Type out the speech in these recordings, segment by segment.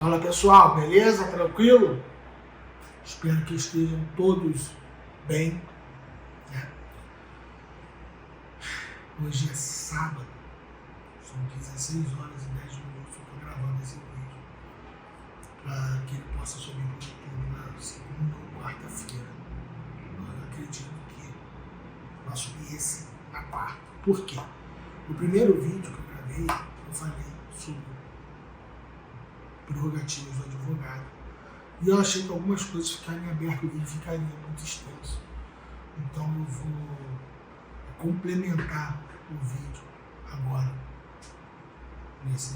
Fala pessoal, beleza? Tranquilo? Espero que estejam todos bem. Hoje é sábado, são 16 horas e 10 minutos. Eu estou gravando esse vídeo para que ele possa subir no YouTube na segunda ou quarta-feira. Eu acredito que vai subir esse na quarta. Por quê? No primeiro vídeo que eu gravei, eu falei sobre prerrogativas do advogado. E eu achei que algumas coisas ficarem abertas, o vídeo ficaria muito extenso. Então eu vou complementar o vídeo agora, nesse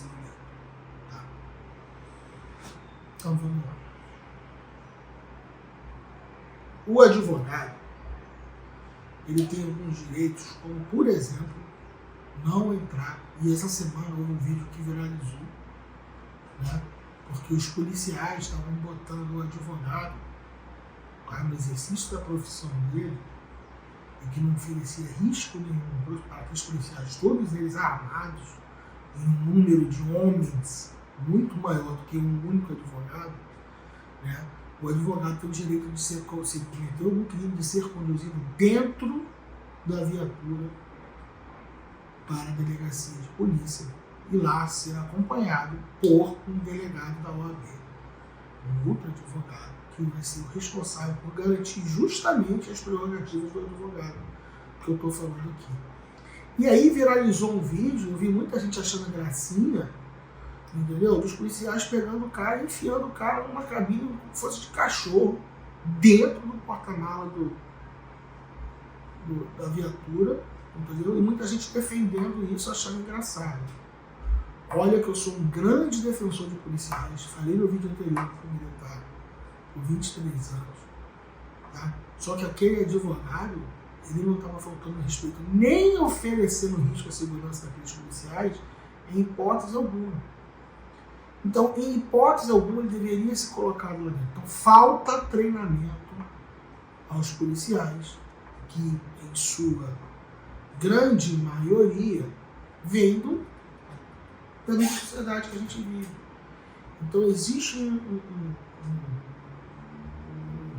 momento. Tá? Então vamos lá. O advogado, ele tem alguns direitos, como por exemplo, não entrar, e essa semana houve um vídeo que viralizou, né? Porque os policiais estavam botando o advogado no exercício da profissão dele e que não oferecia risco nenhum para aqueles policiais, todos eles armados, em um número de homens muito maior do que um único advogado, né? O advogado tem o direito de ser, se cometeu algum crime, de ser conduzido dentro da viatura para a delegacia de polícia e lá ser acompanhado por um delegado da OAB, um outro advogado, que vai ser o responsável por garantir justamente as prerrogativas do advogado que eu estou falando aqui. E aí viralizou um vídeo, eu vi muita gente achando gracinha, entendeu? Dos policiais pegando o cara e enfiando o cara numa cabine como se fosse de cachorro, dentro do porta-mala da viatura, entendeu? E muita gente defendendo isso, achando engraçado. Olha que eu sou um grande defensor de policiais, falei no vídeo anterior que fui militar, por 23 anos. Tá? Só que aquele advogado, ele não estava faltando respeito, nem oferecendo risco à segurança daqueles policiais, em hipótese alguma. Então, em hipótese alguma, ele deveria se colocar lá dentro. Então, falta treinamento aos policiais, que em sua grande maioria vem da nossa sociedade que a gente vive. Então existe um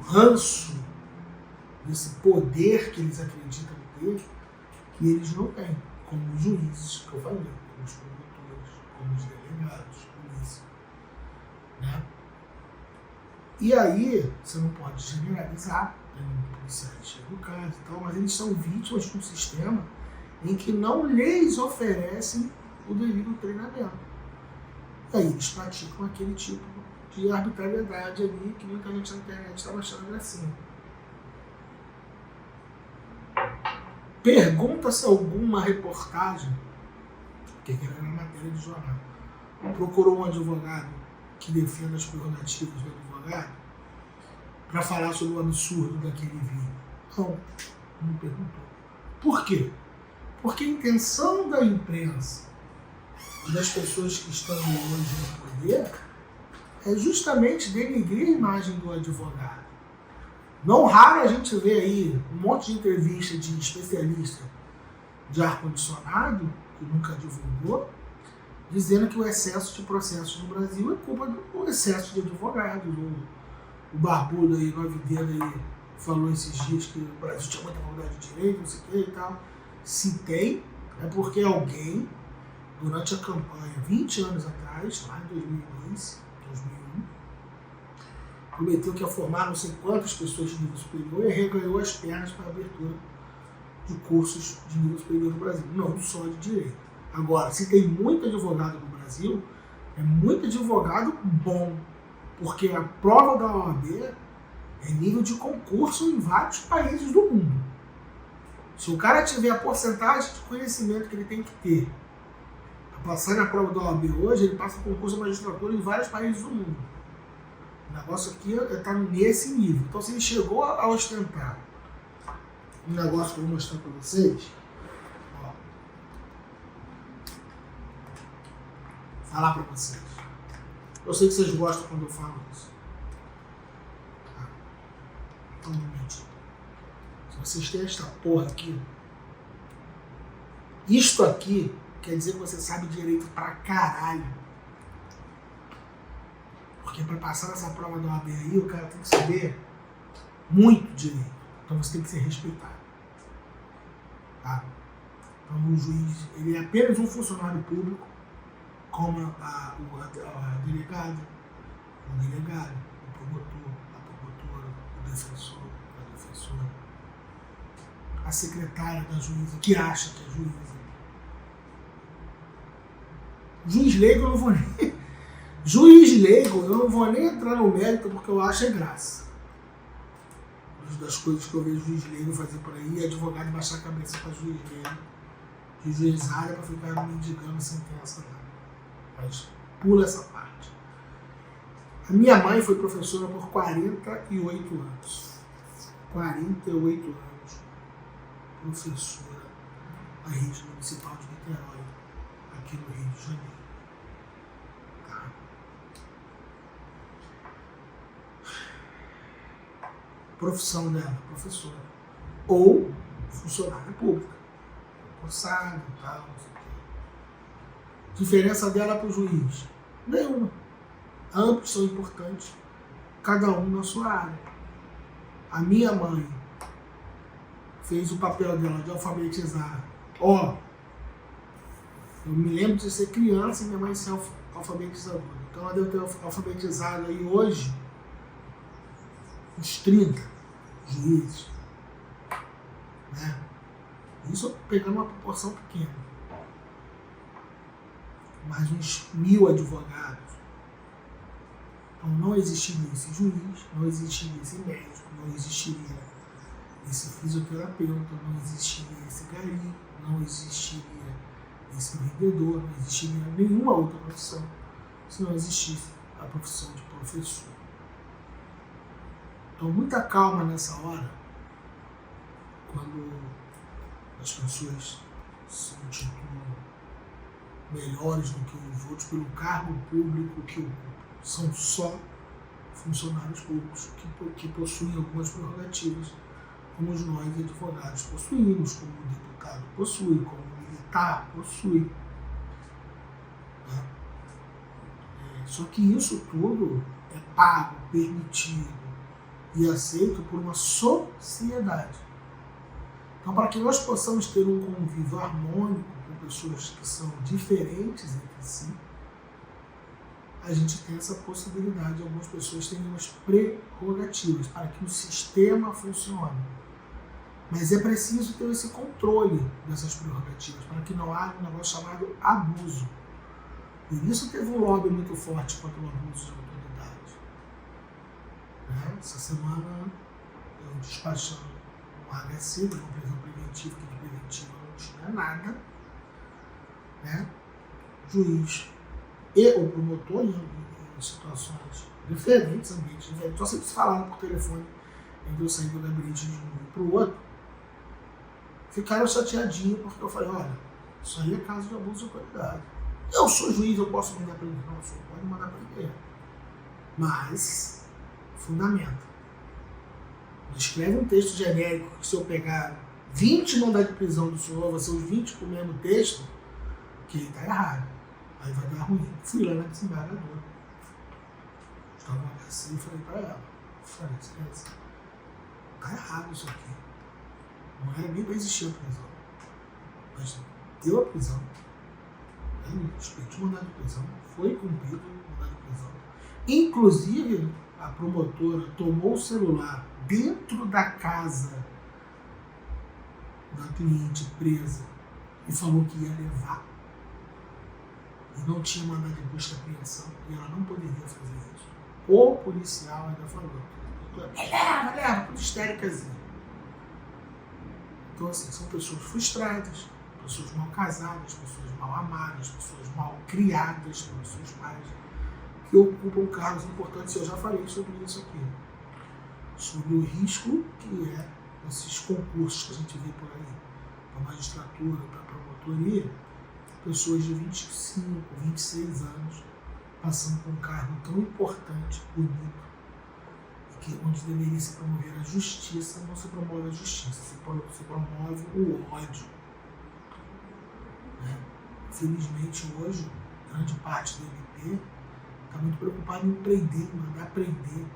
ranço desse poder que eles acreditam ter, que eles não têm, como os juízes, que eu falei, como os promotores, como os delegados, polícia. Né? E aí, você não pode generalizar, tem policiais educados e tal, mas eles são vítimas de um sistema em que não lhes oferecem o devido treinamento. E aí eles praticam aquele tipo de arbitrariedade ali que muita gente na internet estava achando gracinha. Pergunta-se alguma reportagem, que era na matéria de jornal, procurou um advogado que defenda as prerrogativas do advogado para falar sobre o absurdo daquele vídeo? Não perguntou. Por quê? Porque a intenção da imprensa e das pessoas que estão hoje no poder é justamente denegrir a imagem do advogado. Não raro a gente vê aí um monte de entrevista de especialista de ar-condicionado, que nunca divulgou, dizendo que o excesso de processos no Brasil é culpa do excesso de advogados. O barbudo aí, novideiro aí, falou esses dias que o Brasil tinha muita faculdade de direito, não sei o que e tal. Se tem, é porque alguém, durante a campanha, 20 anos atrás, lá em 2002, 2001, prometeu que ia formar não sei quantas pessoas de nível superior e reganhou as pernas para a abertura de cursos de nível superior no Brasil, não só de direito. Agora, se tem muito advogado no Brasil, é muito advogado bom, porque a prova da OAB é nível de concurso em vários países do mundo. Se o cara tiver a porcentagem de conhecimento que ele tem que ter para passar na prova da OAB hoje, ele passa concurso de magistratura em vários países do mundo. O negócio aqui está nesse nível. Então, se ele chegou a ostentar um negócio que eu vou mostrar para vocês, ó, falar para vocês. Eu sei que vocês gostam quando eu falo isso. Tá? Então, um momentinho. Se vocês têm esta porra aqui, isto aqui quer dizer que você sabe direito pra caralho. Porque para passar nessa prova da OAB aí, o cara tem que saber muito direito. Então você tem que ser respeitado. Tá? Então o juiz, ele é apenas um funcionário público, como a delegada, o delegado, o promotor, a promotora, o defensor, a defensora, a secretária da juíza, que acha que é juíza. Juiz leigo eu não vou nem... Juiz leigo eu não vou nem entrar no mérito, porque eu acho é graça. Uma das coisas que eu vejo juiz leigo fazer por aí é advogado baixar a cabeça para juiz leigo, de juizada para ficar mendigando sentença lá. Mas pula essa parte. A minha mãe foi professora por 48 anos. 48 anos. Professora na rede municipal de Niterói, aqui no Rio de Janeiro. Tá? Profissão dela, professora. Ou funcionária pública. Concursada e tal, não sei o quê. Diferença dela para o juiz? Nenhuma. Ambos são importantes, cada um na sua área. A minha mãe fez o papel dela de alfabetizar. Eu me lembro de ser criança e minha mãe ser alfabetizadora. Então ela deve ter alfabetizado aí hoje uns 30 juízes. Né? Isso pegando uma proporção pequena. Mais uns 1000 advogados. Então não existiria esse juiz, não existiria esse médico, não existiria esse fisioterapeuta, não existiria esse gari, não existiria esse vendedor, não existiria nenhuma outra profissão se não existisse a profissão de professor. Então muita calma nessa hora, quando as pessoas se intitulam melhores do que os outros pelo cargo público que ocupam. São só funcionários públicos que possuem algumas prerrogativas, como nós advogados possuímos, como o deputado possui, como o militar possui. Né? Só que isso tudo é pago, permitido e aceito por uma sociedade. Então, para que nós possamos ter um convívio harmônico com pessoas que são diferentes entre si, a gente tem essa possibilidade de algumas pessoas terem umas prerrogativas para que o sistema funcione. Mas é preciso ter esse controle dessas prerrogativas para que não haja um negócio chamado abuso. Por isso teve um lobby muito forte contra o abuso de autoridade. Né? Essa semana eu despachando um HC, uma prisão preventiva, que de preventiva não tinha nada. Né? Juiz e o promotor em situações diferentes, ambientes diferentes. Então sempre se falaram por telefone entre eu sair do gabinete de um para o outro, ficaram chateadinhos porque eu falei, olha, isso aí é caso de abuso de autoridade. Eu sou juiz, eu posso mandar prender? Não, o senhor pode mandar prender. Mas, fundamenta. Escreve um texto genérico que se eu pegar 20 mandados de prisão do senhor, vai ser os 20 com o mesmo texto, que ele está errado. Aí vai dar ruim. Fui lá na desembargadora. Estava assim e falei para ela. Falei, esquece. Tá errado isso aqui. Não era nem para existir a prisão. Mas deu a prisão. Respeito o mandado de prisão. Foi cumprido o mandado de prisão. Inclusive, a promotora tomou o celular dentro da casa da cliente presa e falou que ia levar. E não tinha mandado de busca e apreensão, e ela não poderia fazer isso. O policial ainda falou, leva, tudo histéricazinho. Então, assim, são pessoas frustradas, pessoas mal casadas, pessoas mal amadas, pessoas mal criadas pelos seus pais, que ocupam cargos importantes. Eu já falei sobre isso aqui, sobre o risco que é esses concursos que a gente vê por aí, para magistratura, para promotoria, pessoas de 25, 26 anos passando por um cargo tão importante, bonito, que onde deveria se promover a justiça, não se promove a justiça, se promove o ódio. Né? Infelizmente hoje, grande parte do MP Está muito preocupado em prender, em mandar prender,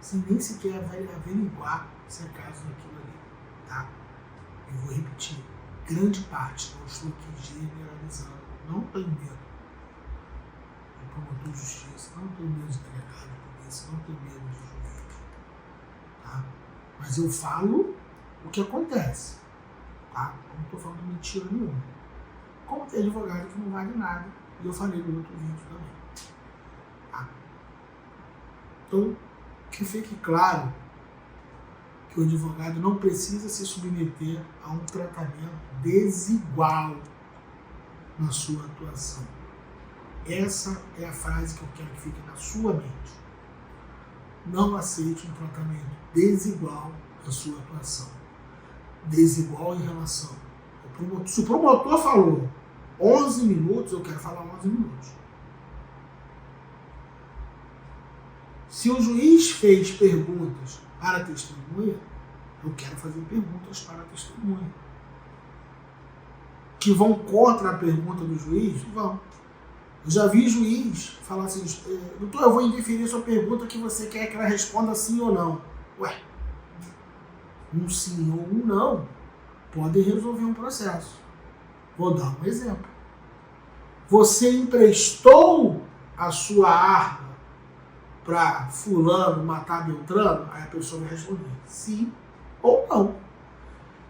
sem nem sequer averiguar se é caso daquilo ali. Tá? Eu vou repetir. Grande parte, não estou aqui generalizando, não tenho medo do promotor de justiça, não tenho medo de delegado de polícia, não tenho medo de juiz. Tá? Mas eu falo o que acontece. Tá? Eu não estou falando mentira nenhuma. Como tem advogado que não vale nada, e eu falei no outro vídeo também. Tá? Então, que fique claro que o advogado não precisa se submeter a um tratamento desigual na sua atuação. Essa é a frase que eu quero que fique na sua mente. Não aceite um tratamento desigual na sua atuação. Desigual em relação ao promotor. Se o promotor falou 11 minutos, eu quero falar 11 minutos. Se o juiz fez perguntas para a testemunha, eu quero fazer perguntas para a testemunha. Que vão contra a pergunta do juiz? Vão. Eu já vi juiz falar assim, doutor, eu vou indeferir a sua pergunta que você quer que ela responda sim ou não. Ué, um sim ou um não podem resolver um processo. Vou dar um exemplo. Você emprestou a sua arma para fulano matar Beltrano? Aí a pessoa vai responder sim ou não.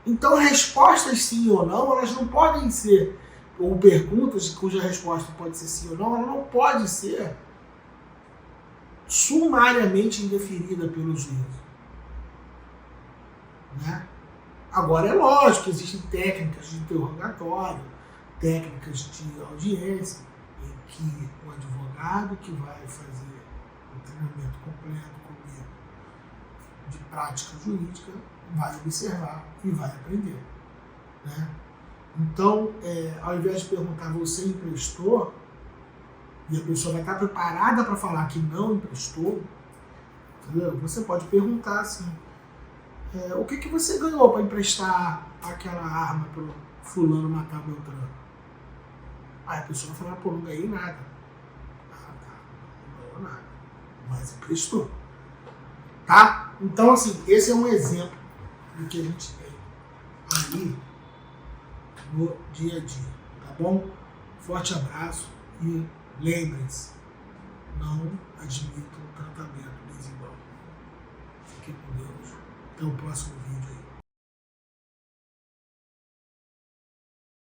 Então respostas sim ou não, elas não podem ser, ou perguntas cuja resposta pode ser sim ou não, ela não pode ser sumariamente indeferida pelo juiz. Né? Agora é lógico que existem técnicas de interrogatório, técnicas de audiência, em que o advogado que vai fazer o treinamento completo comigo de prática jurídica vai observar e vai aprender. Né? Então, ao invés de perguntar você emprestou, e a pessoa vai estar preparada para falar que não emprestou, entendeu? Você pode perguntar assim, o que você ganhou para emprestar aquela arma para o fulano matar Beltrano? Aí a pessoa vai falar, pô, não ganhei nada. Ah, tá, não ganhou nada, mas emprestou. Tá? Então, assim, esse é um exemplo do que a gente tem aí no dia a dia, tá bom? Forte abraço e lembrem-se, não admitam tratamento desigual. Fiquem com Deus. Até o próximo vídeo aí.